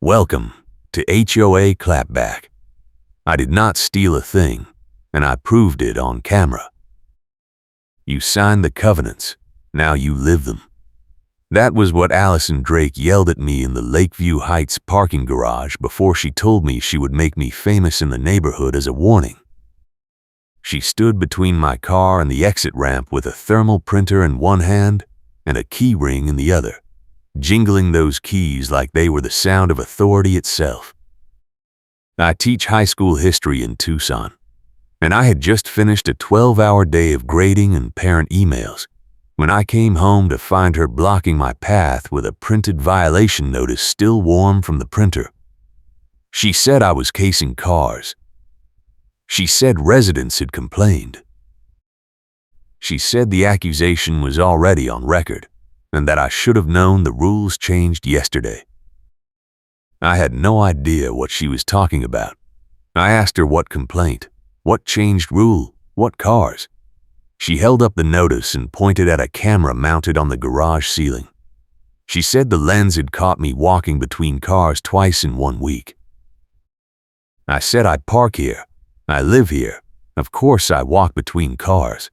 Welcome to HOA Clapback. I did not steal a thing, and I proved it on camera. You signed the covenants, now you live them. That was what Allison Drake yelled at me in the Lakeview Heights parking garage before she told me she would make me famous in the neighborhood as a warning. She stood between my car and the exit ramp with a thermal printer in one hand and a key ring in the other, jingling those keys like they were the sound of authority itself. I teach high school history in Tucson, and I had just finished a 12-hour day of grading and parent emails when I came home to find her blocking my path with a printed violation notice still warm from the printer. She said I was casing cars. She said residents had complained. She said the accusation was already on record, and that I should have known the rules changed yesterday. I had no idea what she was talking about. I asked her what complaint, what changed rule, what cars. She held up the notice and pointed at a camera mounted on the garage ceiling. She said the lens had caught me walking between cars twice in 1 week. I said I park here, I live here, of course I walk between cars.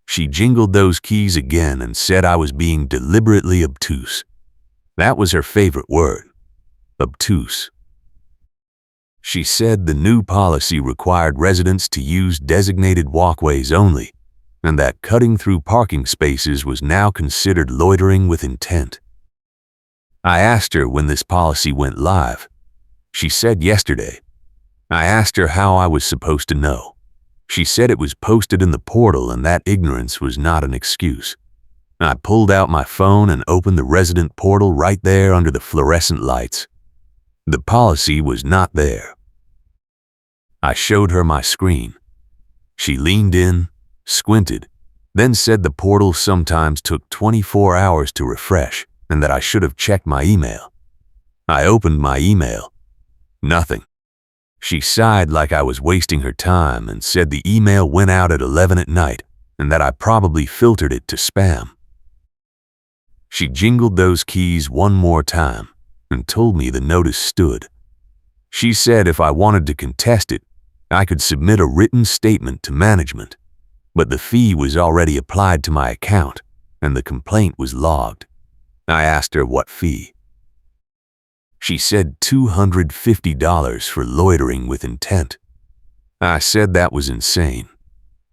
She jingled those keys again and said I was being deliberately obtuse. That was her favorite word, obtuse. She said the new policy required residents to use designated walkways only, and that cutting through parking spaces was now considered loitering with intent. I asked her when this policy went live. She said yesterday. I asked her how I was supposed to know. She said it was posted in the portal and that ignorance was not an excuse. I pulled out my phone and opened the resident portal right there under the fluorescent lights. The policy was not there. I showed her my screen. She leaned in, squinted, then said the portal sometimes took 24 hours to refresh and that I should have checked my email. I opened my email. Nothing. She sighed like I was wasting her time and said the email went out at 11 at night and that I probably filtered it to spam. She jingled those keys one more time and told me the notice stood. She said if I wanted to contest it, I could submit a written statement to management, but the fee was already applied to my account and the complaint was logged. I asked her what fee. She said $250 for loitering with intent. I said that was insane.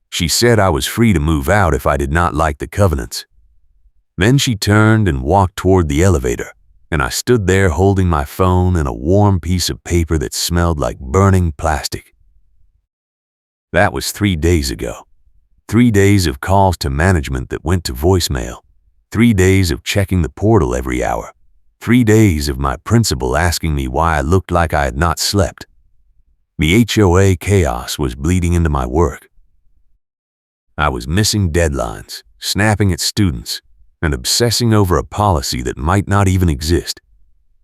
She said I was free to move out if I did not like the covenants. Then she turned and walked toward the elevator, and I stood there holding my phone and a warm piece of paper that smelled like burning plastic. That was 3 days ago. 3 days of calls to management that went to voicemail. 3 days of checking the portal every hour. 3 days of my principal asking me why I looked like I had not slept. The HOA chaos was bleeding into my work. I was missing deadlines, snapping at students, and obsessing over a policy that might not even exist.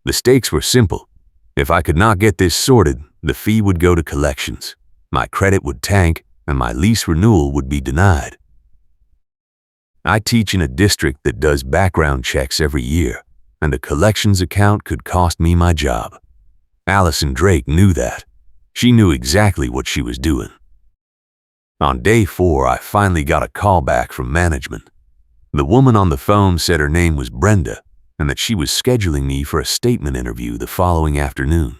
The stakes were simple. If I could not get this sorted, the fee would go to collections, my credit would tank, and my lease renewal would be denied. I teach in a district that does background checks every year, and a collections account could cost me my job. Allison Drake knew that. She knew exactly what she was doing. On day 4, I finally got a call back from management. The woman on the phone said her name was Brenda and that she was scheduling me for a statement interview the following afternoon.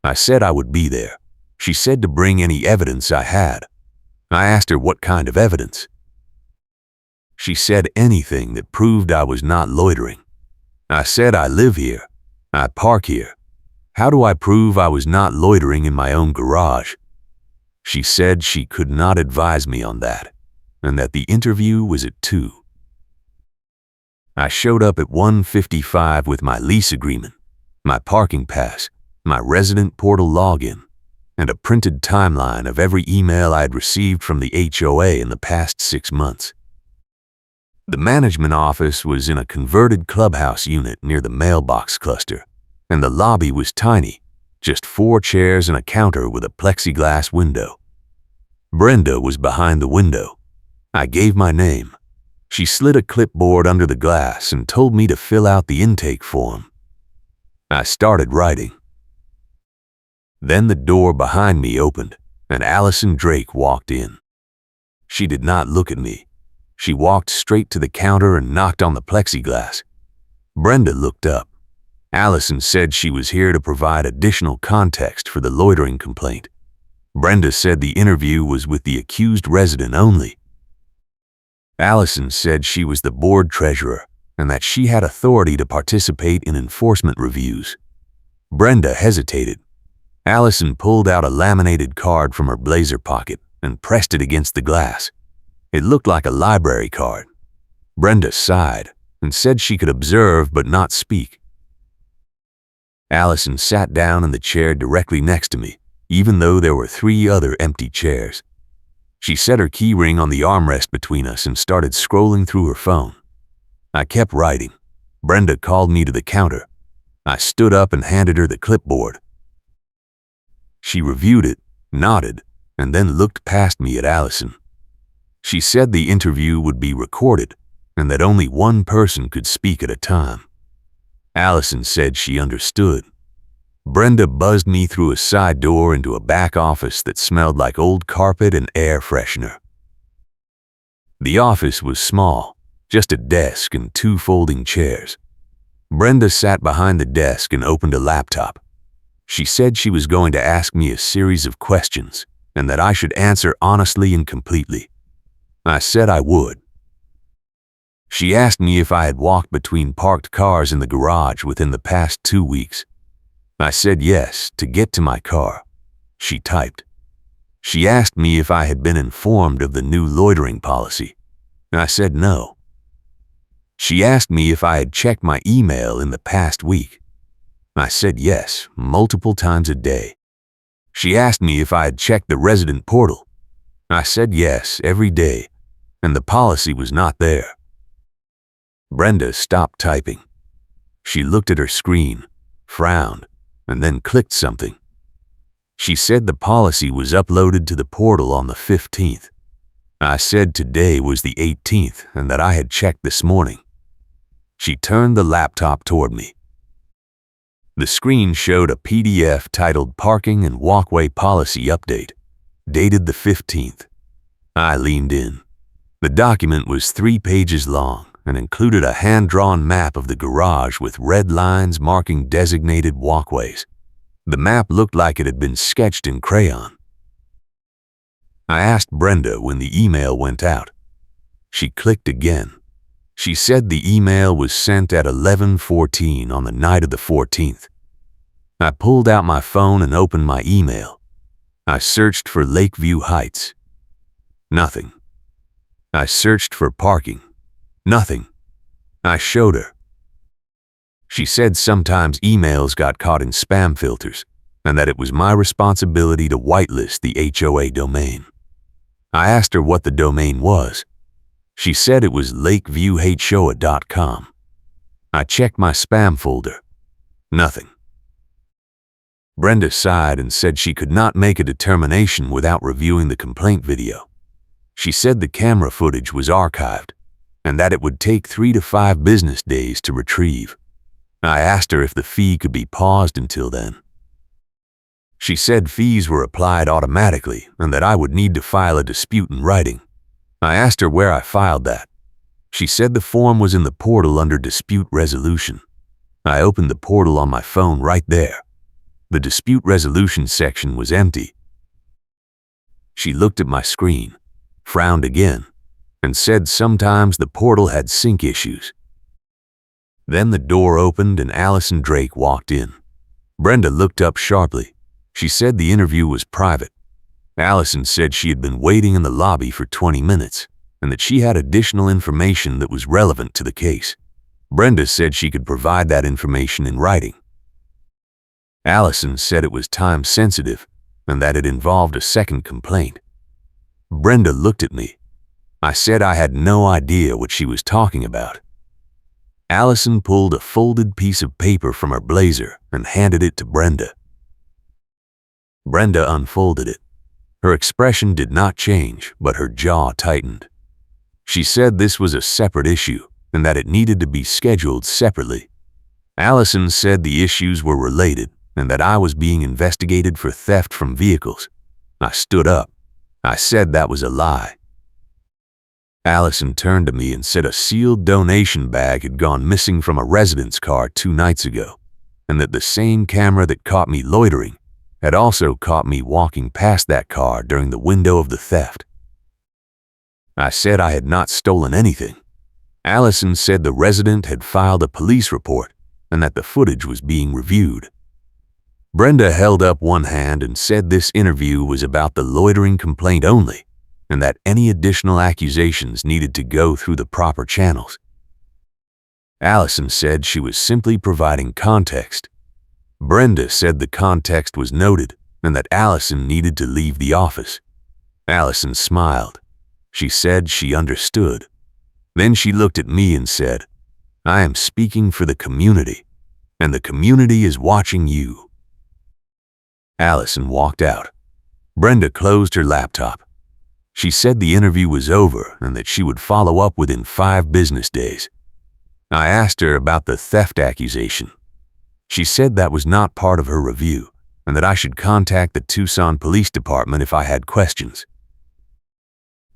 I said I would be there. She said to bring any evidence I had. I asked her what kind of evidence. She said anything that proved I was not loitering. I said I live here. I park here. How do I prove I was not loitering in my own garage? She said she could not advise me on that, and that the interview was at 2. I showed up at 1:55 with my lease agreement, my parking pass, my resident portal login, and a printed timeline of every email I had received from the HOA in the past 6 months. The management office was in a converted clubhouse unit near the mailbox cluster, and the lobby was tiny, just 4 chairs and a counter with a plexiglass window. Brenda was behind the window. I gave my name. She slid a clipboard under the glass and told me to fill out the intake form. I started writing. Then the door behind me opened, and Allison Drake walked in. She did not look at me. She walked straight to the counter and knocked on the plexiglass. Brenda looked up. Allison said she was here to provide additional context for the loitering complaint. Brenda said the interview was with the accused resident only. Allison said she was the board treasurer and that she had authority to participate in enforcement reviews. Brenda hesitated. Allison pulled out a laminated card from her blazer pocket and pressed it against the glass. It looked like a library card. Brenda sighed and said she could observe but not speak. Allison sat down in the chair directly next to me, even though there were 3 other empty chairs. She set her key ring on the armrest between us and started scrolling through her phone. I kept writing. Brenda called me to the counter. I stood up and handed her the clipboard. She reviewed it, nodded, and then looked past me at Allison. She said the interview would be recorded and that only one person could speak at a time. Allison said she understood. Brenda buzzed me through a side door into a back office that smelled like old carpet and air freshener. The office was small, just a desk and 2 folding chairs. Brenda sat behind the desk and opened a laptop. She said she was going to ask me a series of questions and that I should answer honestly and completely. I said I would. She asked me if I had walked between parked cars in the garage within the past 2 weeks. I said yes, to get to my car. She typed. She asked me if I had been informed of the new loitering policy. I said no. She asked me if I had checked my email in the past week. I said yes, multiple times a day. She asked me if I had checked the resident portal. I said yes, every day, and the policy was not there. Brenda stopped typing. She looked at her screen, frowned, and then clicked something. She said the policy was uploaded to the portal on the 15th. I said today was the 18th and that I had checked this morning. She turned the laptop toward me. The screen showed a PDF titled Parking and Walkway Policy Update, dated the 15th. I leaned in. The document was 3 pages long and included a hand-drawn map of the garage with red lines marking designated walkways. The map looked like it had been sketched in crayon. I asked Brenda when the email went out. She clicked again. She said the email was sent at 11:14 on the night of the 14th. I pulled out my phone and opened my email. I searched for Lakeview Heights. Nothing. I searched for parking. Nothing. I showed her. She said sometimes emails got caught in spam filters and that it was my responsibility to whitelist the HOA domain. I asked her what the domain was. She said it was lakeviewhoa.com. I checked my spam folder. Nothing. Brenda sighed and said she could not make a determination without reviewing the complaint video. She said the camera footage was archived and that it would take 3 to 5 business days to retrieve. I asked her if the fee could be paused until then. She said fees were applied automatically and that I would need to file a dispute in writing. I asked her where I filed that. She said the form was in the portal under dispute resolution. I opened the portal on my phone right there. The dispute resolution section was empty. She looked at my screen, frowned again, and said sometimes the portal had sync issues. Then the door opened and Allison Drake walked in. Brenda looked up sharply. She said the interview was private. Allison said she had been waiting in the lobby for 20 minutes and that she had additional information that was relevant to the case. Brenda said she could provide that information in writing. Allison said it was time sensitive and that it involved a second complaint. Brenda looked at me. I said I had no idea what she was talking about. Allison pulled a folded piece of paper from her blazer and handed it to Brenda. Brenda unfolded it. Her expression did not change, but her jaw tightened. She said this was a separate issue and that it needed to be scheduled separately. Allison said the issues were related and that I was being investigated for theft from vehicles. I stood up. I said that was a lie. Allison turned to me and said a sealed donation bag had gone missing from a resident's car 2 nights ago, and that the same camera that caught me loitering had also caught me walking past that car during the window of the theft. I said I had not stolen anything. Allison said the resident had filed a police report and that the footage was being reviewed. Brenda held up one hand and said this interview was about the loitering complaint only, and that any additional accusations needed to go through the proper channels. Allison said she was simply providing context. Brenda said the context was noted and that Allison needed to leave the office. Allison smiled. She said she understood. Then she looked at me and said, "I am speaking for the community, and the community is watching you." Allison walked out. Brenda closed her laptop. She said the interview was over and that she would follow up within 5 business days. I asked her about the theft accusation. She said that was not part of her review and that I should contact the Tucson Police Department if I had questions.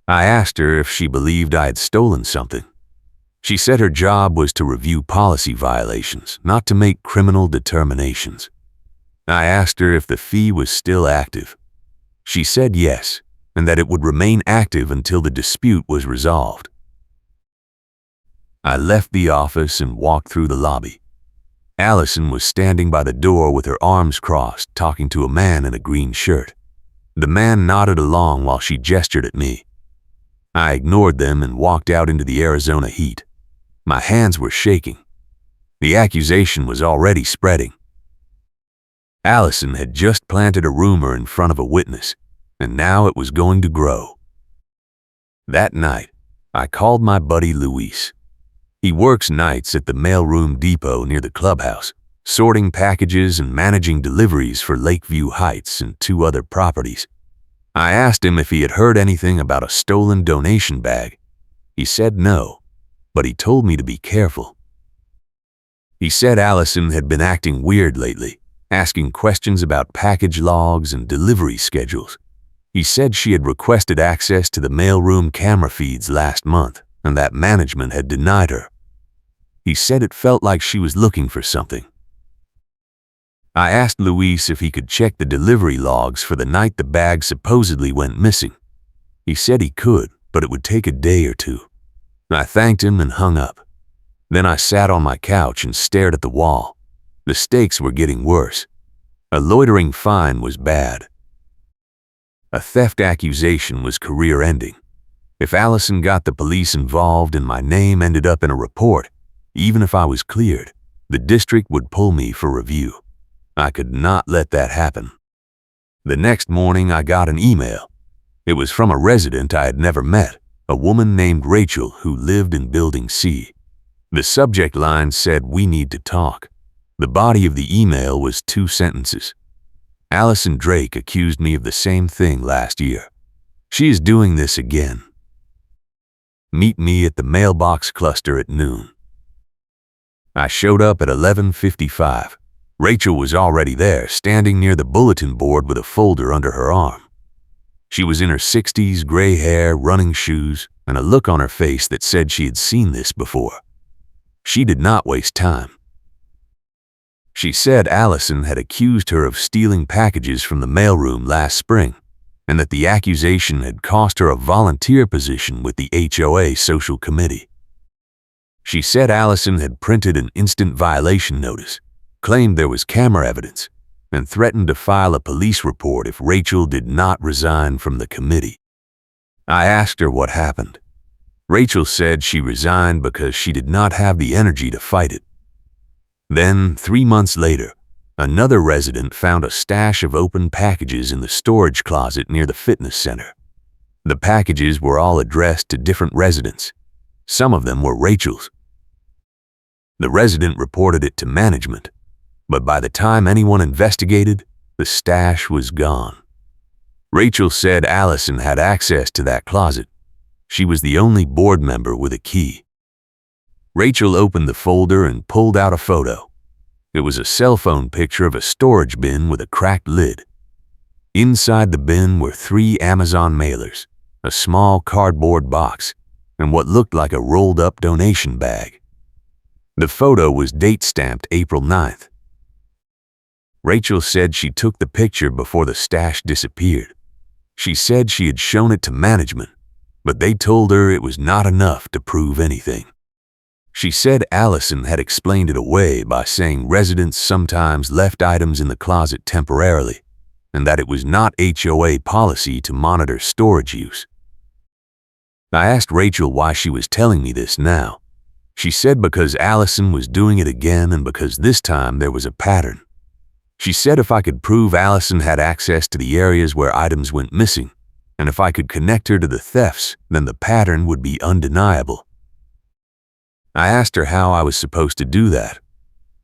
I asked her if she believed I had stolen something. She said her job was to review policy violations, not to make criminal determinations. I asked her if the fee was still active. She said yes, and that it would remain active until the dispute was resolved. I left the office and walked through the lobby. Allison was standing by the door with her arms crossed, talking to a man in a green shirt. The man nodded along while she gestured at me. I ignored them and walked out into the Arizona heat. My hands were shaking. The accusation was already spreading. Allison had just planted a rumor in front of a witness, and now it was going to grow. That night, I called my buddy Luis. He works nights at the mailroom depot near the clubhouse, sorting packages and managing deliveries for Lakeview Heights and 2 other properties. I asked him if he had heard anything about a stolen donation bag. He said no, but he told me to be careful. He said Allison had been acting weird lately, asking questions about package logs and delivery schedules. He said she had requested access to the mailroom camera feeds last month and that management had denied her. He said it felt like she was looking for something. I asked Luis if he could check the delivery logs for the night the bag supposedly went missing. He said he could, but it would take a day or 2. I thanked him and hung up. Then I sat on my couch and stared at the wall. The stakes were getting worse. A loitering fine was bad. A theft accusation was career-ending. If Allison got the police involved and my name ended up in a report, even if I was cleared, the district would pull me for review. I could not let that happen. The next morning I got an email. It was from a resident I had never met, a woman named Rachel who lived in Building C. The subject line said, "We need to talk." The body of the email was 2 sentences. Allison Drake accused me of the same thing last year. She is doing this again. Meet me at the mailbox cluster at noon. I showed up at 11:55. Rachel was already there, standing near the bulletin board with a folder under her arm. She was in her 60s, gray hair, running shoes, and a look on her face that said she had seen this before. She did not waste time. She said Allison had accused her of stealing packages from the mailroom last spring, and that the accusation had cost her a volunteer position with the HOA social committee. She said Allison had printed an instant violation notice, claimed there was camera evidence, and threatened to file a police report if Rachel did not resign from the committee. I asked her what happened. Rachel said she resigned because she did not have the energy to fight it. Then, 3 months later, another resident found a stash of open packages in the storage closet near the fitness center. The packages were all addressed to different residents. Some of them were Rachel's. The resident reported it to management, but by the time anyone investigated, the stash was gone. Rachel said Allison had access to that closet. She was the only board member with a key. Rachel opened the folder and pulled out a photo. It was a cell phone picture of a storage bin with a cracked lid. Inside the bin were 3 Amazon mailers, a small cardboard box, and what looked like a rolled-up donation bag. The photo was date-stamped April 9th. Rachel said she took the picture before the stash disappeared. She said she had shown it to management, but they told her it was not enough to prove anything. She said Allison had explained it away by saying residents sometimes left items in the closet temporarily, and that it was not HOA policy to monitor storage use. I asked Rachel why she was telling me this now. She said because Allison was doing it again and because this time there was a pattern. She said if I could prove Allison had access to the areas where items went missing, and if I could connect her to the thefts, then the pattern would be undeniable. I asked her how I was supposed to do that.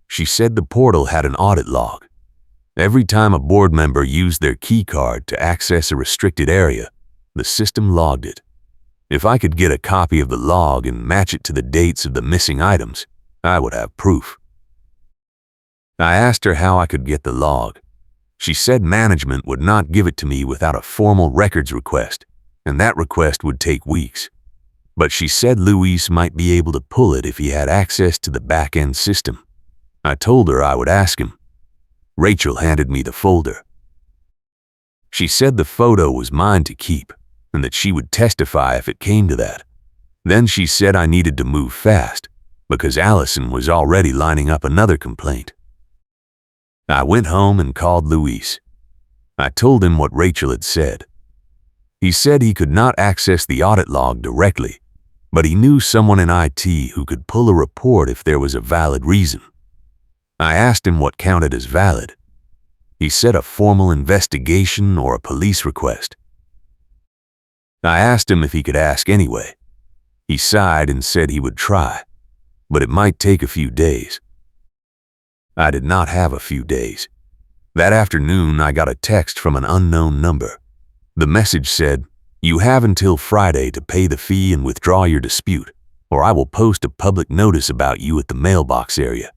She said the portal had an audit log. Every time a board member used their key card to access a restricted area, the system logged it. If I could get a copy of the log and match it to the dates of the missing items, I would have proof. I asked her how I could get the log. She said management would not give it to me without a formal records request, and that request would take weeks. But she said Luis might be able to pull it if he had access to the back-end system. I told her I would ask him. Rachel handed me the folder. She said the photo was mine to keep, and that she would testify if it came to that. Then she said I needed to move fast, because Allison was already lining up another complaint. I went home and called Luis. I told him what Rachel had said. He said he could not access the audit log directly, but he knew someone in IT who could pull a report if there was a valid reason. I asked him what counted as valid. He said a formal investigation or a police request. I asked him if he could ask anyway. He sighed and said he would try, but it might take a few days. I did not have a few days. That afternoon, I got a text from an unknown number. The message said, "You have until Friday to pay the fee and withdraw your dispute, or I will post a public notice about you at the mailbox area."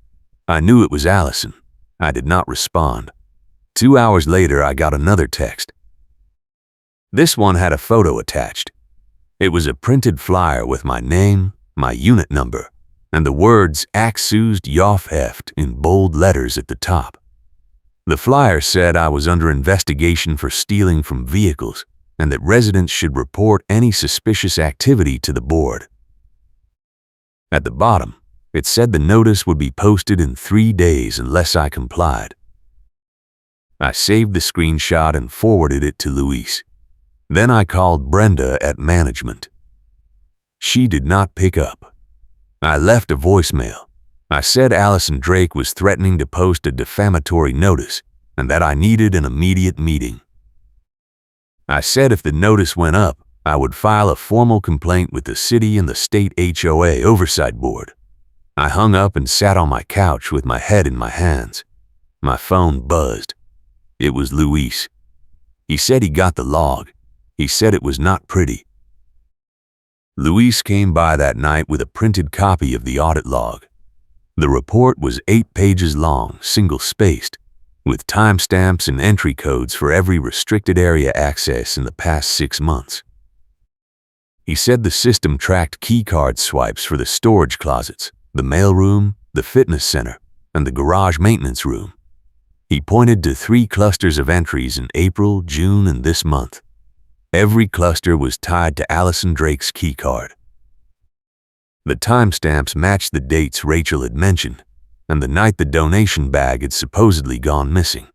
I knew it was Allison. I did not respond. 2 hours later, I got another text. This one had a photo attached. It was a printed flyer with my name, my unit number, and the words "Accused Heft" in bold letters at the top. The flyer said I was under investigation for stealing from vehicles and that residents should report any suspicious activity to the board. At the bottom, it said the notice would be posted in 3 days unless I complied. I saved the screenshot and forwarded it to Luis. Then I called Brenda at management. She did not pick up. I left a voicemail. I said Allison Drake was threatening to post a defamatory notice and that I needed an immediate meeting. I said if the notice went up, I would file a formal complaint with the city and the state HOA oversight board. I hung up and sat on my couch with my head in my hands. My phone buzzed. It was Luis. He said he got the log. He said it was not pretty. Luis came by that night with a printed copy of the audit log. The report was 8 pages long, single-spaced, with timestamps and entry codes for every restricted area access in the past 6 months. He said the system tracked keycard swipes for the storage closets, the mailroom, the fitness center, and the garage maintenance room. He pointed to 3 clusters of entries in April, June, and this month. Every cluster was tied to Allison Drake's keycard. The timestamps matched the dates Rachel had mentioned, and the night the donation bag had supposedly gone missing.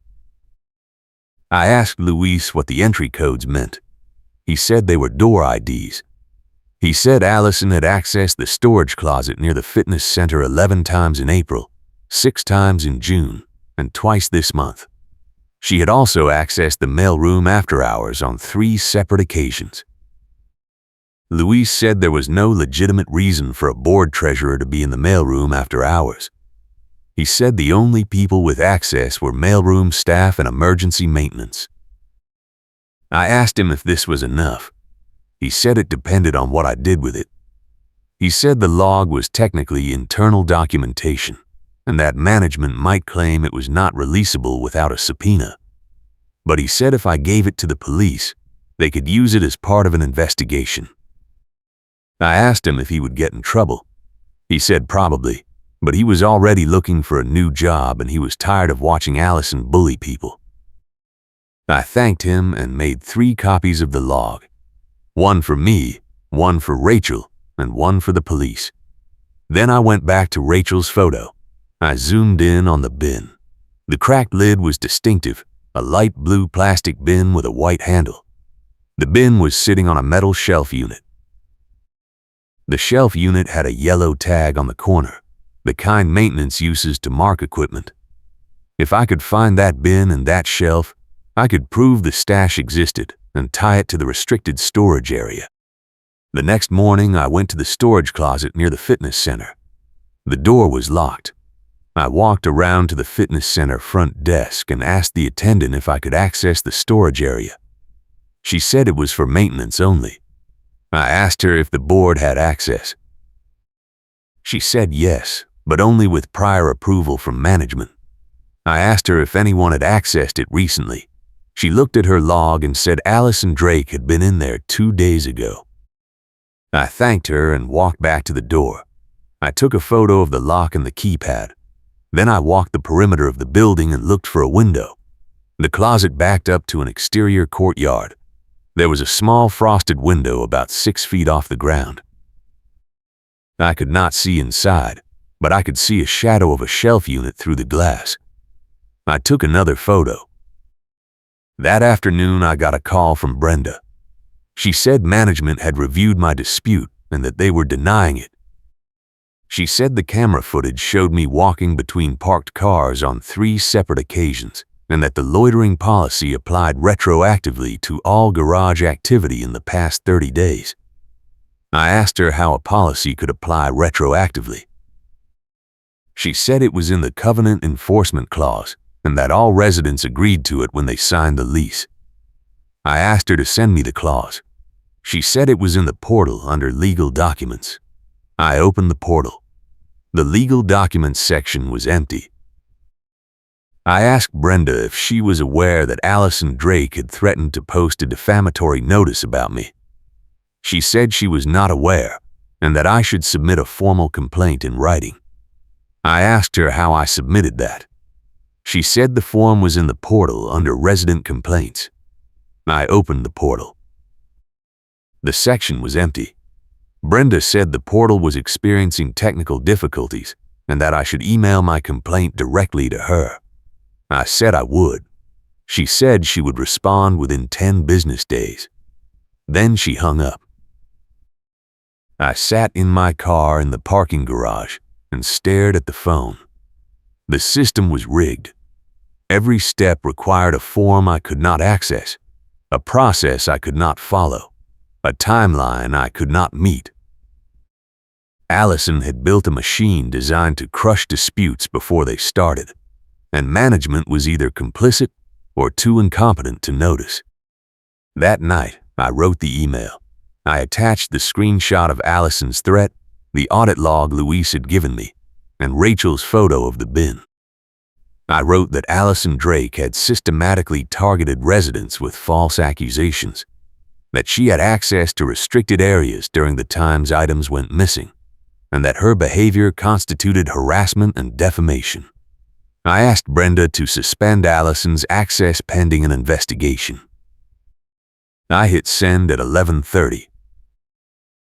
I asked Luis what the entry codes meant. He said they were door IDs. He said Allison had accessed the storage closet near the fitness center 11 times in April, 6 times in June, and twice this month. She had also accessed the mailroom after hours on 3 separate occasions. Luis said there was no legitimate reason for a board treasurer to be in the mailroom after hours. He said the only people with access were mailroom staff and emergency maintenance. I asked him if this was enough. He said it depended on what I did with it. He said the log was technically internal documentation, and that management might claim it was not releasable without a subpoena. But he said if I gave it to the police, they could use it as part of an investigation. I asked him if he would get in trouble. He said probably, but he was already looking for a new job and he was tired of watching Allison bully people. I thanked him and made 3 copies of the log. One for me, one for Rachel, and one for the police. Then I went back to Rachel's photo. I zoomed in on the bin. The cracked lid was distinctive, a light blue plastic bin with a white handle. The bin was sitting on a metal shelf unit. The shelf unit had a yellow tag on the corner, the kind maintenance uses to mark equipment. If I could find that bin and that shelf, I could prove the stash existed and tie it to the restricted storage area. The next morning, I went to the storage closet near the fitness center. The door was locked. I walked around to the fitness center front desk and asked the attendant if I could access the storage area. She said it was for maintenance only. I asked her if the board had access. She said yes, but only with prior approval from management. I asked her if anyone had accessed it recently. She looked at her log and said Allison Drake had been in there 2 days ago. I thanked her and walked back to the door. I took a photo of the lock and the keypad. Then I walked the perimeter of the building and looked for a window. The closet backed up to an exterior courtyard. There was a small frosted window about 6 feet off the ground. I could not see inside, but I could see a shadow of a shelf unit through the glass. I took another photo. That afternoon, I got a call from Brenda. She said management had reviewed my dispute and that they were denying it. She said the camera footage showed me walking between parked cars on 3 separate occasions, and that the loitering policy applied retroactively to all garage activity in the past 30 days. I asked her how a policy could apply retroactively. She said it was in the covenant enforcement clause, and that all residents agreed to it when they signed the lease. I asked her to send me the clause. She said it was in the portal under legal documents. I opened the portal. The legal documents section was empty. I asked Brenda if she was aware that Allison Drake had threatened to post a defamatory notice about me. She said she was not aware and that I should submit a formal complaint in writing. I asked her how I submitted that. She said the form was in the portal under resident complaints. I opened the portal. The section was empty. Brenda said the portal was experiencing technical difficulties and that I should email my complaint directly to her. I said I would. She said she would respond within 10 business days. Then she hung up. I sat in my car in the parking garage and stared at the phone. The system was rigged. Every step required a form I could not access, a process I could not follow, a timeline I could not meet. Allison had built a machine designed to crush disputes before they started, and management was either complicit or too incompetent to notice. That night, I wrote the email. I attached the screenshot of Allison's threat, the audit log Luis had given me, and Rachel's photo of the bin. I wrote that Allison Drake had systematically targeted residents with false accusations, that she had access to restricted areas during the times items went missing, and that her behavior constituted harassment and defamation. I asked Brenda to suspend Allison's access pending an investigation. I hit send at 11:30.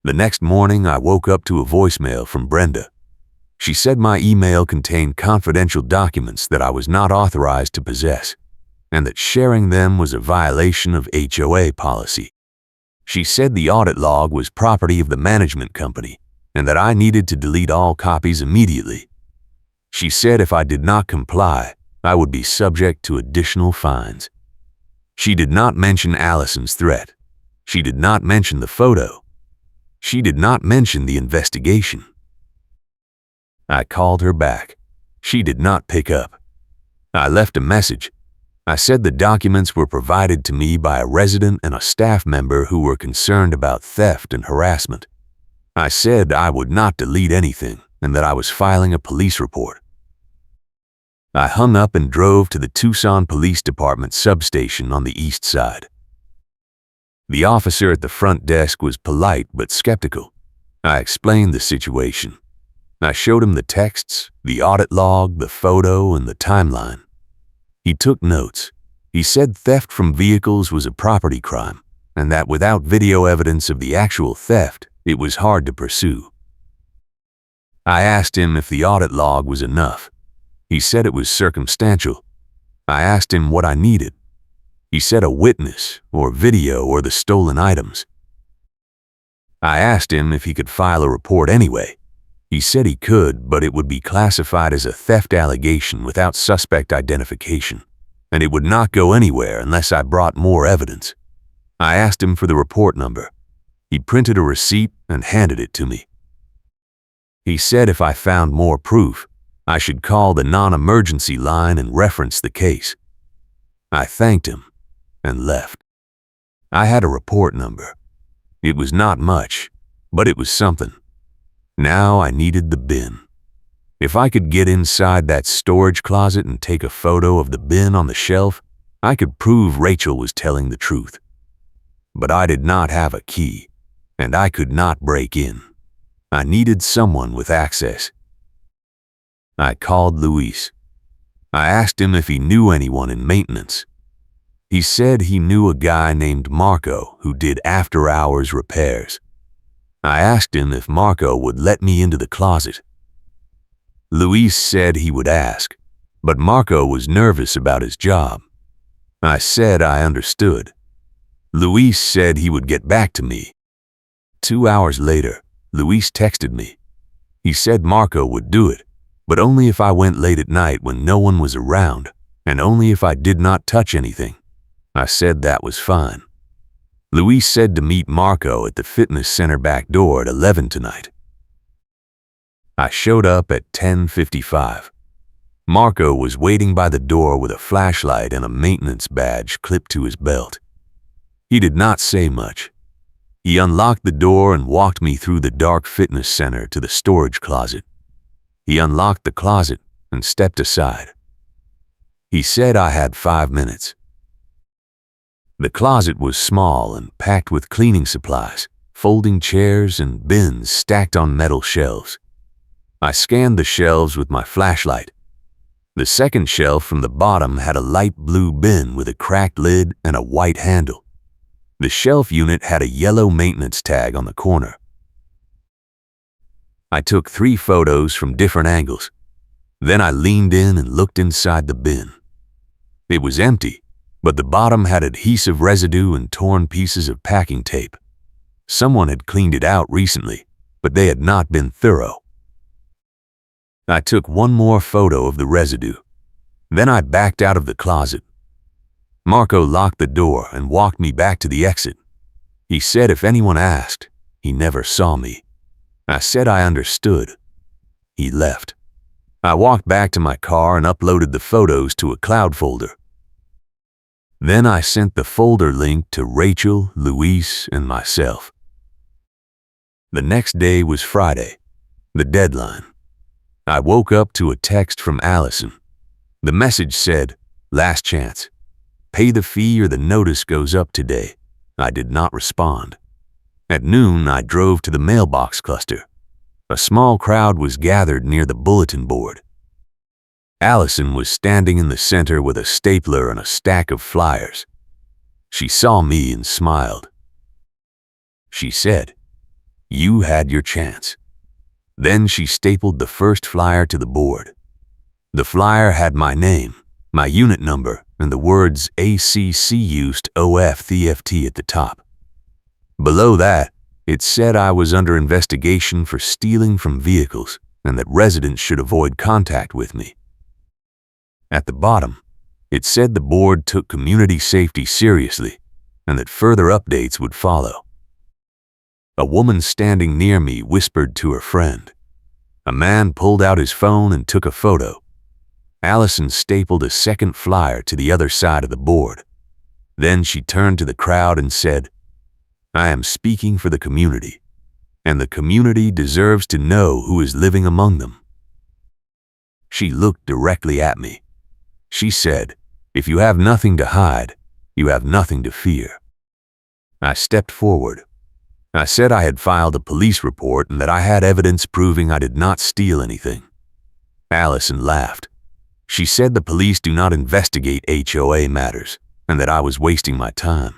The next morning, I woke up to a voicemail from Brenda. She said my email contained confidential documents that I was not authorized to possess, and that sharing them was a violation of HOA policy. She said the audit log was property of the management company, and that I needed to delete all copies immediately. She said if I did not comply, I would be subject to additional fines. She did not mention Allison's threat. She did not mention the photo. She did not mention the investigation. I called her back. She did not pick up. I left a message. I said the documents were provided to me by a resident and a staff member who were concerned about theft and harassment. I said I would not delete anything and that I was filing a police report. I hung up and drove to the Tucson Police Department substation on the east side. The officer at the front desk was polite but skeptical. I explained the situation. I showed him the texts, the audit log, the photo, and the timeline. He took notes. He said theft from vehicles was a property crime, and that without video evidence of the actual theft, it was hard to pursue. I asked him if the audit log was enough. He said it was circumstantial. I asked him what I needed. He said a witness, or video, or the stolen items. I asked him if he could file a report anyway. He said he could, but it would be classified as a theft allegation without suspect identification, and it would not go anywhere unless I brought more evidence. I asked him for the report number. He printed a receipt and handed it to me. He said if I found more proof, I should call the non-emergency line and reference the case. I thanked him and left. I had a report number. It was not much, but it was something. Now I needed the bin. If I could get inside that storage closet and take a photo of the bin on the shelf, I could prove Rachel was telling the truth. But I did not have a key, and I could not break in. I needed someone with access. I called Luis. I asked him if he knew anyone in maintenance. He said he knew a guy named Marco who did after-hours repairs. I asked him if Marco would let me into the closet. Luis said he would ask, but Marco was nervous about his job. I said I understood. Luis said he would get back to me. 2 hours later, Luis texted me. He said Marco would do it, but only if I went late at night when no one was around, and only if I did not touch anything. I said that was fine. Luis said to meet Marco at the fitness center back door at 11 tonight. I showed up at 10:55. Marco was waiting by the door with a flashlight and a maintenance badge clipped to his belt. He did not say much. He unlocked the door and walked me through the dark fitness center to the storage closet. He unlocked the closet and stepped aside. He said I had 5 minutes. The closet was small and packed with cleaning supplies, folding chairs and bins stacked on metal shelves. I scanned the shelves with my flashlight. The second shelf from the bottom had a light blue bin with a cracked lid and a white handle. The shelf unit had a yellow maintenance tag on the corner. I took 3 photos from different angles. Then I leaned in and looked inside the bin. It was empty, but the bottom had adhesive residue and torn pieces of packing tape. Someone had cleaned it out recently, but they had not been thorough. I took one more photo of the residue. Then I backed out of the closet. Marco locked the door and walked me back to the exit. He said if anyone asked, he never saw me. I said I understood. He left. I walked back to my car and uploaded the photos to a cloud folder. Then I sent the folder link to Rachel, Luis, and myself. The next day was Friday, the deadline. I woke up to a text from Allison. The message said, "Last chance. Pay the fee or the notice goes up today." I did not respond. At noon, I drove to the mailbox cluster. A small crowd was gathered near the bulletin board. Allison was standing in the center with a stapler and a stack of flyers. She saw me and smiled. She said, "You had your chance." Then she stapled the first flyer to the board. The flyer had my name, my unit number, and the words ACC used OF-TFT at the top. Below that, it said I was under investigation for stealing from vehicles and that residents should avoid contact with me. At the bottom, it said the board took community safety seriously and that further updates would follow. A woman standing near me whispered to her friend. A man pulled out his phone and took a photo. Allison stapled a second flyer to the other side of the board. Then she turned to the crowd and said, "I am speaking for the community, and the community deserves to know who is living among them." She looked directly at me. She said, "If you have nothing to hide, you have nothing to fear." I stepped forward. I said I had filed a police report and that I had evidence proving I did not steal anything. Allison laughed. She said the police do not investigate HOA matters and that I was wasting my time.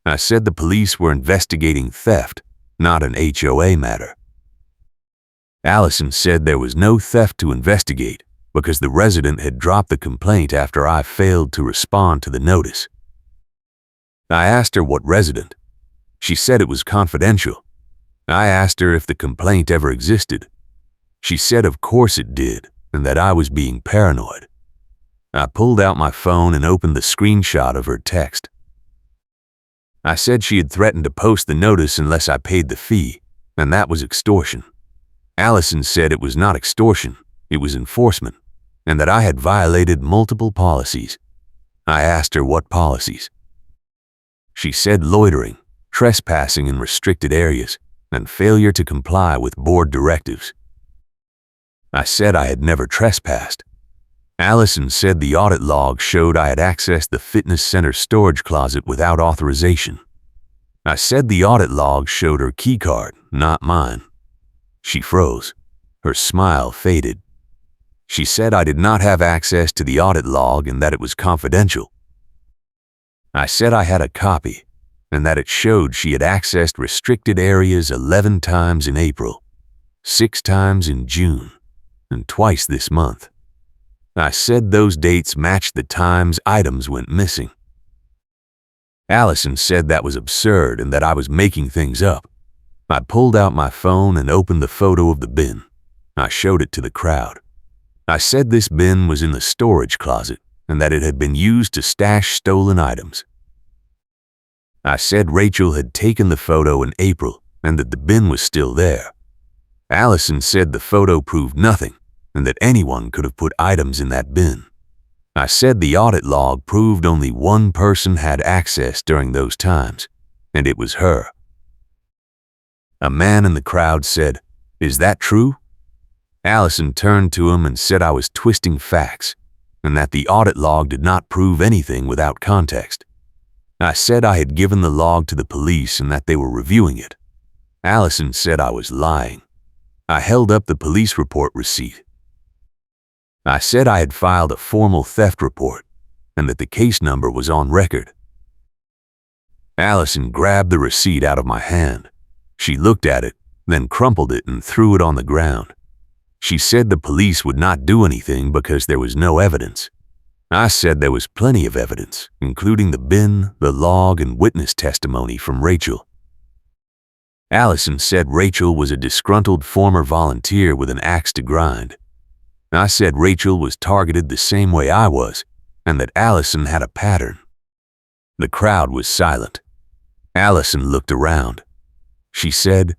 I said the police were investigating theft, not an HOA matter. Allison said there was no theft to investigate because the resident had dropped the complaint after I failed to respond to the notice. I asked her what resident. She said it was confidential. I asked her if the complaint ever existed. She said of course it did and that I was being paranoid. I pulled out my phone and opened the screenshot of her text. I said she had threatened to post the notice unless I paid the fee, and that was extortion. Allison said it was not extortion, it was enforcement, and that I had violated multiple policies. I asked her what policies. She said loitering, trespassing in restricted areas, and failure to comply with board directives. I said I had never trespassed. Allison said the audit log showed I had accessed the fitness center storage closet without authorization. I said the audit log showed her keycard, not mine. She froze. Her smile faded. She said I did not have access to the audit log and that it was confidential. I said I had a copy and that it showed she had accessed restricted areas 11 times in April, 6 times in June, and twice this month. I said those dates matched the times items went missing. Allison said that was absurd and that I was making things up. I pulled out my phone and opened the photo of the bin. I showed it to the crowd. I said this bin was in the storage closet and that it had been used to stash stolen items. I said Rachel had taken the photo in April and that the bin was still there. Allison said the photo proved nothing and that anyone could have put items in that bin. I said the audit log proved only one person had access during those times, and it was her. A man in the crowd said, "Is that true?" Allison turned to him and said I was twisting facts, and that the audit log did not prove anything without context. I said I had given the log to the police and that they were reviewing it. Allison said I was lying. I held up the police report receipt. I said I had filed a formal theft report and that the case number was on record. Allison grabbed the receipt out of my hand. She looked at it, then crumpled it and threw it on the ground. She said the police would not do anything because there was no evidence. I said there was plenty of evidence, including the bin, the log, and witness testimony from Rachel. Allison said Rachel was a disgruntled former volunteer with an axe to grind. I said Rachel was targeted the same way I was, and that Allison had a pattern. The crowd was silent. Allison looked around. She said,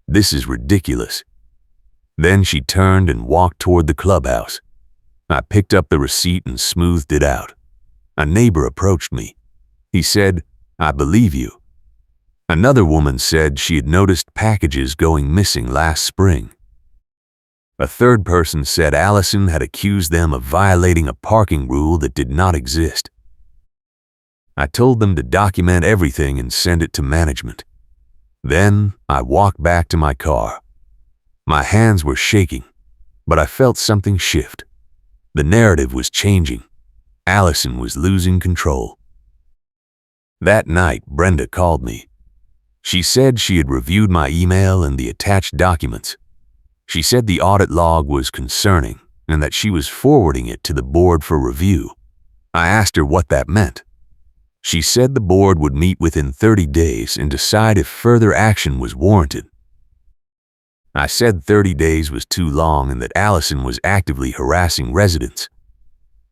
"This is ridiculous." Then she turned and walked toward the clubhouse. I picked up the receipt and smoothed it out. A neighbor approached me. He said, "I believe you." Another woman said she had noticed packages going missing last spring. A third person said Allison had accused them of violating a parking rule that did not exist. I told them to document everything and send it to management. Then I walked back to my car. My hands were shaking, but I felt something shift. The narrative was changing. Allison was losing control. That night, Brenda called me. She said she had reviewed my email and the attached documents. She said the audit log was concerning and that she was forwarding it to the board for review. I asked her what that meant. She said the board would meet within 30 days and decide if further action was warranted. I said 30 days was too long and that Allison was actively harassing residents.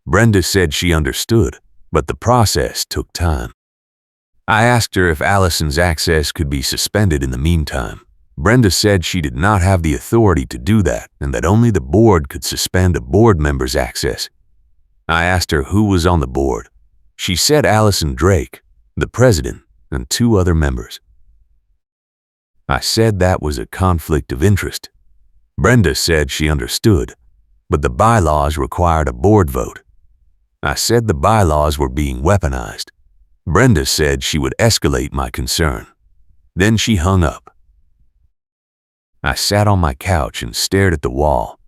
Brenda said she understood, but the process took time. I asked her if Allison's access could be suspended in the meantime. Brenda said she did not have the authority to do that and that only the board could suspend a board member's access. I asked her who was on the board. She said Allison Drake, the president, and 2 other members. I said that was a conflict of interest. Brenda said she understood. but the bylaws required a board vote. I said the bylaws were being weaponized. Brenda said she would escalate my concern. Then she hung up. I sat on my couch and stared at the wall.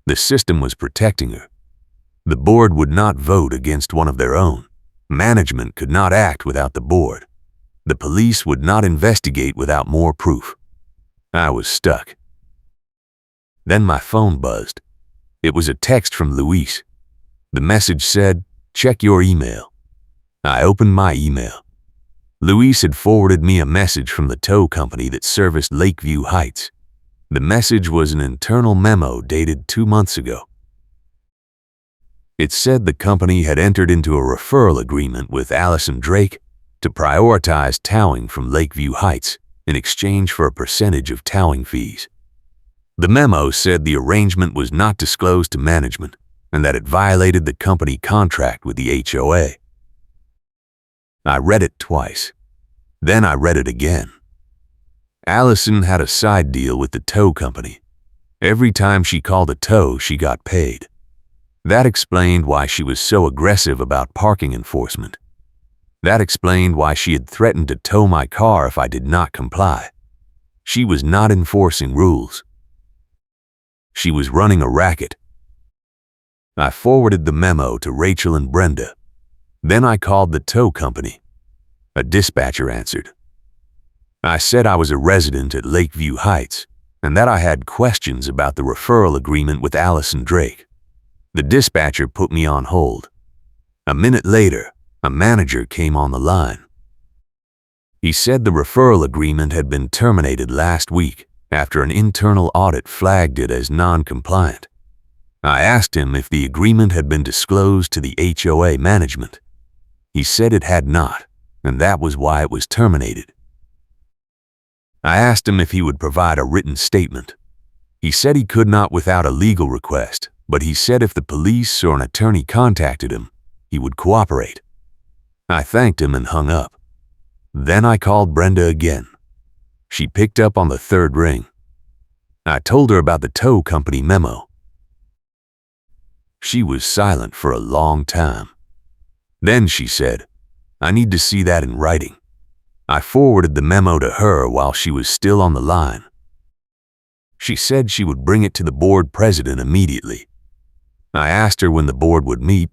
The system was protecting her. The board would not vote against one of their own. Management could not act without the board. The police would not investigate without more proof. I was stuck. Then my phone buzzed. It was a text from Luis. The message said, "Check your email." I opened my email. Luis had forwarded me a message from the tow company that serviced Lakeview Heights. The message was an internal memo dated 2 months ago. It said the company had entered into a referral agreement with Allison Drake to prioritize towing from Lakeview Heights in exchange for a percentage of towing fees. The memo said the arrangement was not disclosed to management and that it violated the company contract with the HOA. I read it twice. Then I read it again. Allison had a side deal with the tow company. Every time she called a tow, she got paid. That explained why she was so aggressive about parking enforcement. That explained why she had threatened to tow my car if I did not comply. She was not enforcing rules. She was running a racket. I forwarded the memo to Rachel and Brenda. Then I called the tow company. A dispatcher answered. I said I was a resident at Lakeview Heights and that I had questions about the referral agreement with Allison Drake. The dispatcher put me on hold. A minute later, a manager came on the line. He said the referral agreement had been terminated last week after an internal audit flagged it as non-compliant. I asked him if the agreement had been disclosed to the HOA management. He said it had not, and that was why it was terminated. I asked him if he would provide a written statement. He said he could not without a legal request, but he said if the police or an attorney contacted him, he would cooperate. I thanked him and hung up. Then I called Brenda again. She picked up on the third ring. I told her about the tow company memo. She was silent for a long time. Then she said, "I need to see that in writing." I forwarded the memo to her while she was still on the line. She said she would bring it to the board president immediately. I asked her when the board would meet.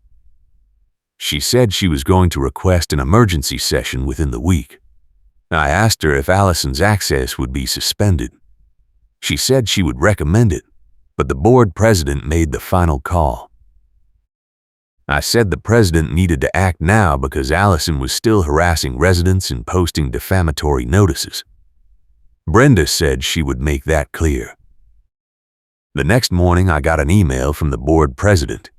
She said she was going to request an emergency session within the week. I asked her if Allison's access would be suspended. She said she would recommend it, but the board president made the final call. I said the president needed to act now because Allison was still harassing residents and posting defamatory notices. Brenda said she would make that clear. The next morning, I got an email from the board president.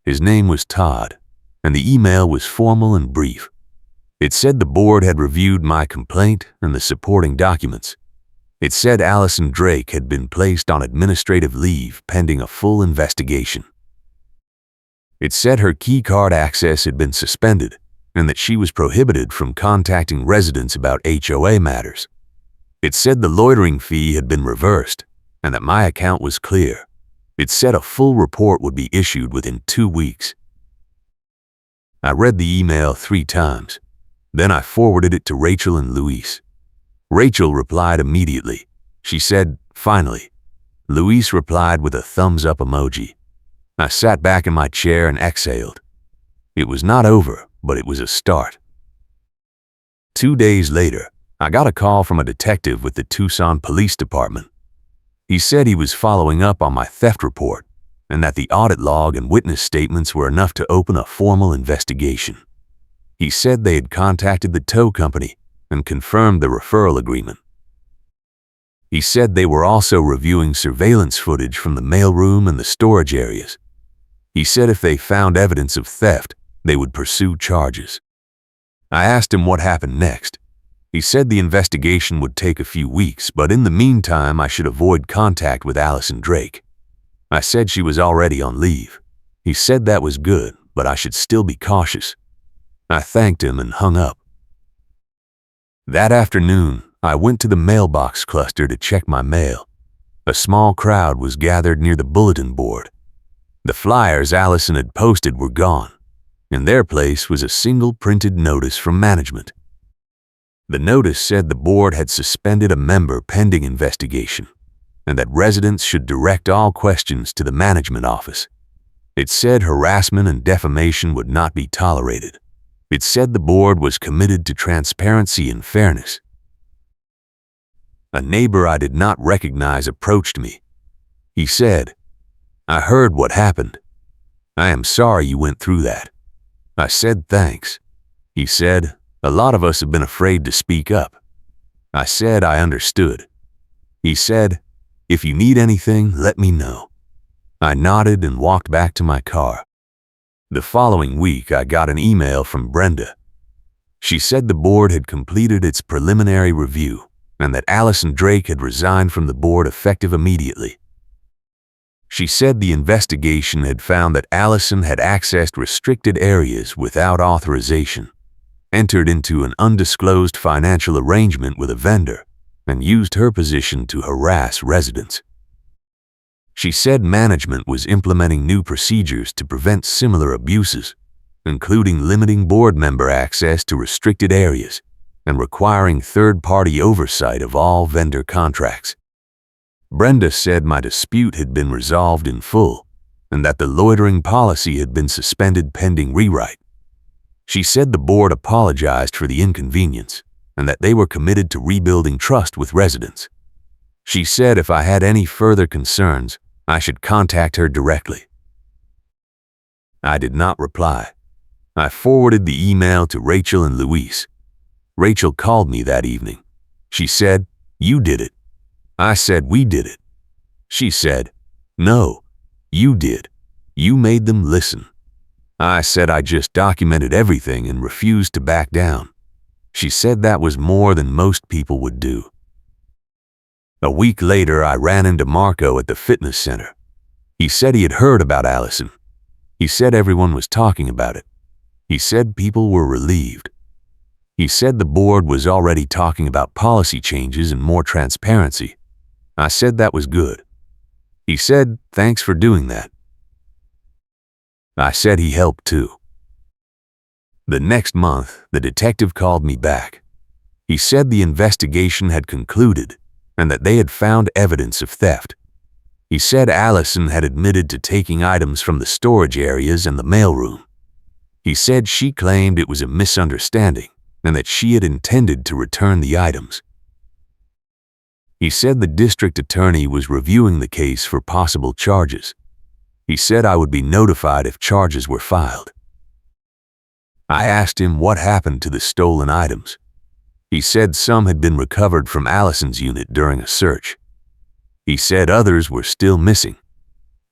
His name was Todd, and the email was formal and brief. It said the board had reviewed my complaint and the supporting documents. It said Allison Drake had been placed on administrative leave pending a full investigation. It said her key card access had been suspended and that she was prohibited from contacting residents about HOA matters. It said the loitering fee had been reversed and that my account was clear. It said a full report would be issued within 2 weeks. I read the email 3 times. Then I forwarded it to Rachel and Luis. Rachel replied immediately. She said, "Finally." Luis replied with a thumbs up emoji. I sat back in my chair and exhaled. It was not over, but it was a start. 2 days later, I got a call from a detective with the Tucson Police Department. He said he was following up on my theft report and that the audit log and witness statements were enough to open a formal investigation. He said they had contacted the tow company and confirmed the referral agreement. He said they were also reviewing surveillance footage from the mailroom and the storage areas. He said if they found evidence of theft, they would pursue charges. I asked him what happened next. He said the investigation would take a few weeks, but in the meantime I should avoid contact with Allison Drake. I said she was already on leave. He said that was good, but I should still be cautious. I thanked him and hung up. That afternoon, I went to the mailbox cluster to check my mail. A small crowd was gathered near the bulletin board. The flyers Allison had posted were gone. In their place was a single printed notice from management. The notice said the board had suspended a member pending investigation, and that residents should direct all questions to the management office. It said harassment and defamation would not be tolerated. It said the board was committed to transparency and fairness. A neighbor I did not recognize approached me. He said, "I heard what happened. I am sorry you went through that." I said, "Thanks." He said, "A lot of us have been afraid to speak up." I said I understood. He said, "If you need anything, let me know." I nodded and walked back to my car. The following week, I got an email from Brenda. She said the board had completed its preliminary review and that Allison Drake had resigned from the board effective immediately. She said the investigation had found that Allison had accessed restricted areas without authorization, entered into an undisclosed financial arrangement with a vendor, and used her position to harass residents. She said management was implementing new procedures to prevent similar abuses, including limiting board member access to restricted areas and requiring third-party oversight of all vendor contracts. Brenda said my dispute had been resolved in full and that the loitering policy had been suspended pending rewrite. She said the board apologized for the inconvenience and that they were committed to rebuilding trust with residents. She said if I had any further concerns, I should contact her directly. I did not reply. I forwarded the email to Rachel and Luis. Rachel called me that evening. She said, "You did it." I said, "We did it." She said, "No, you did. You made them listen." I said I just documented everything and refused to back down. She said that was more than most people would do. A week later, I ran into Marco at the fitness center. He said he had heard about Allison. He said everyone was talking about it. He said people were relieved. He said the board was already talking about policy changes and more transparency. I said that was good. He said, "Thanks for doing that." I said he helped too. The next month, the detective called me back. He said the investigation had concluded and that they had found evidence of theft. He said Allison had admitted to taking items from the storage areas and the mailroom. He said she claimed it was a misunderstanding and that she had intended to return the items. He said the district attorney was reviewing the case for possible charges. He said I would be notified if charges were filed. I asked him what happened to the stolen items. He said some had been recovered from Allison's unit during a search. He said others were still missing.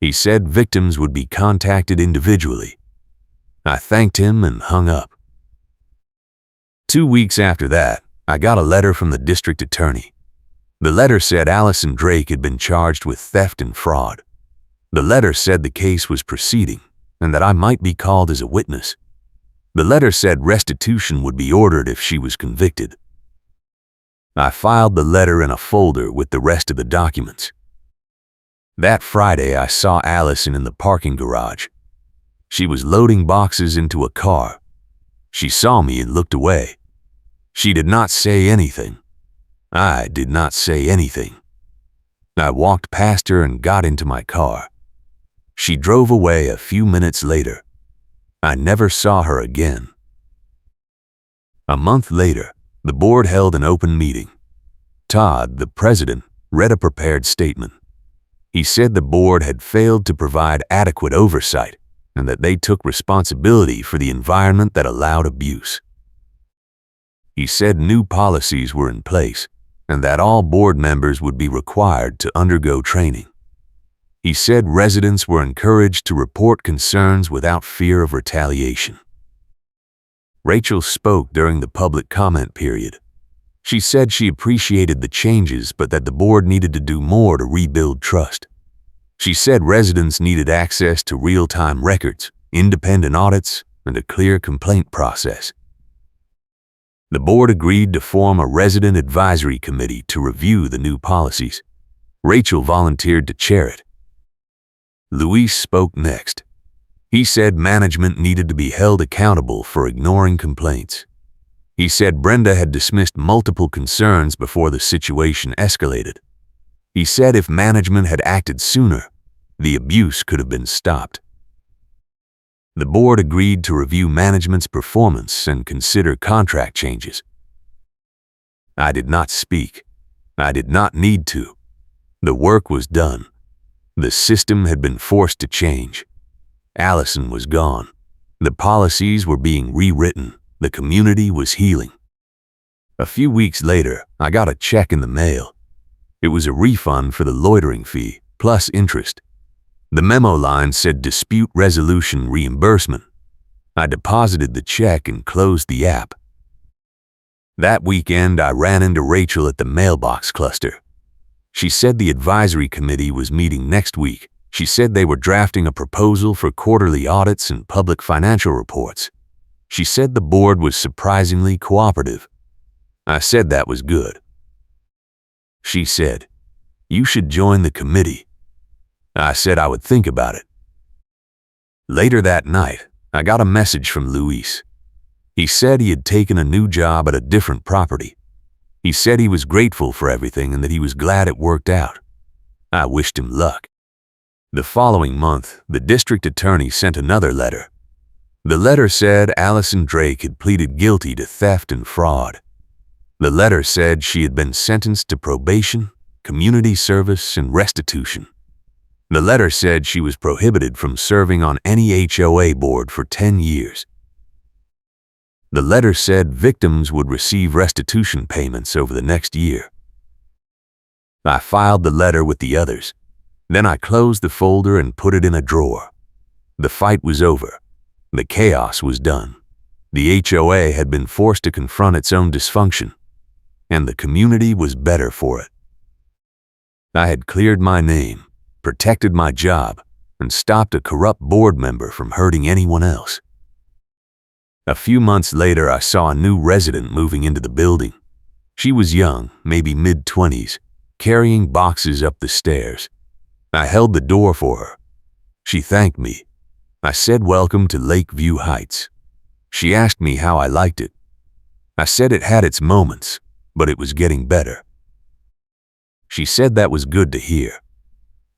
He said victims would be contacted individually. I thanked him and hung up. 2 weeks after that, I got a letter from the district attorney. The letter said Allison Drake had been charged with theft and fraud. The letter said the case was proceeding and that I might be called as a witness. The letter said restitution would be ordered if she was convicted. I filed the letter in a folder with the rest of the documents. That Friday, I saw Allison in the parking garage. She was loading boxes into a car. She saw me and looked away. She did not say anything. I did not say anything. I walked past her and got into my car. She drove away a few minutes later. I never saw her again. A month later, the board held an open meeting. Todd, the president, read a prepared statement. He said the board had failed to provide adequate oversight and that they took responsibility for the environment that allowed abuse. He said new policies were in place and that all board members would be required to undergo training. He said residents were encouraged to report concerns without fear of retaliation. Rachel spoke during the public comment period. She said she appreciated the changes but that the board needed to do more to rebuild trust. She said residents needed access to real-time records, independent audits, and a clear complaint process. The board agreed to form a resident advisory committee to review the new policies. Rachel volunteered to chair it. Luis spoke next. He said management needed to be held accountable for ignoring complaints. He said Brenda had dismissed multiple concerns before the situation escalated. He said if management had acted sooner, the abuse could have been stopped. The board agreed to review management's performance and consider contract changes. I did not speak. I did not need to. The work was done. The system had been forced to change. Allison was gone. The policies were being rewritten. The community was healing. A few weeks later, I got a check in the mail. It was a refund for the loitering fee, plus interest. The memo line said dispute resolution reimbursement. I deposited the check and closed the app. That weekend, I ran into Rachel at the mailbox cluster. She said the advisory committee was meeting next week. She said they were drafting a proposal for quarterly audits and public financial reports. She said the board was surprisingly cooperative. I said that was good. She said, "You should join the committee." I said I would think about it. Later that night, I got a message from Luis. He said he had taken a new job at a different property. He said he was grateful for everything and that he was glad it worked out. I wished him luck. The following month, the district attorney sent another letter. The letter said Allison Drake had pleaded guilty to theft and fraud. The letter said she had been sentenced to probation, community service, and restitution. The letter said she was prohibited from serving on any HOA board for 10 years. The letter said victims would receive restitution payments over the next year. I filed the letter with the others. Then I closed the folder and put it in a drawer. The fight was over. The chaos was done. The HOA had been forced to confront its own dysfunction, and the community was better for it. I had cleared my name, protected my job, and stopped a corrupt board member from hurting anyone else. A few months later, I saw a new resident moving into the building. She was young, maybe mid-20s, carrying boxes up the stairs. I held the door for her. She thanked me. I said welcome to Lakeview Heights. She asked me how I liked it. I said it had its moments, but it was getting better. She said that was good to hear.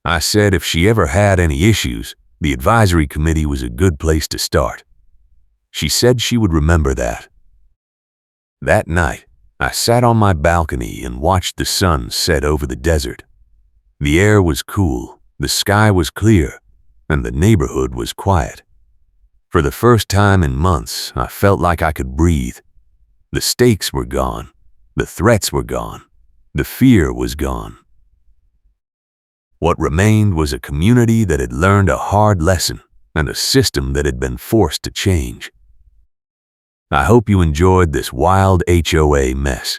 I said if she ever had any issues, the advisory committee was a good place to start. She said she would remember that. That night, I sat on my balcony and watched the sun set over the desert. The air was cool, the sky was clear, and the neighborhood was quiet. For the first time in months, I felt like I could breathe. The stakes were gone. The threats were gone. The fear was gone. What remained was a community that had learned a hard lesson and a system that had been forced to change. I hope you enjoyed this wild HOA mess.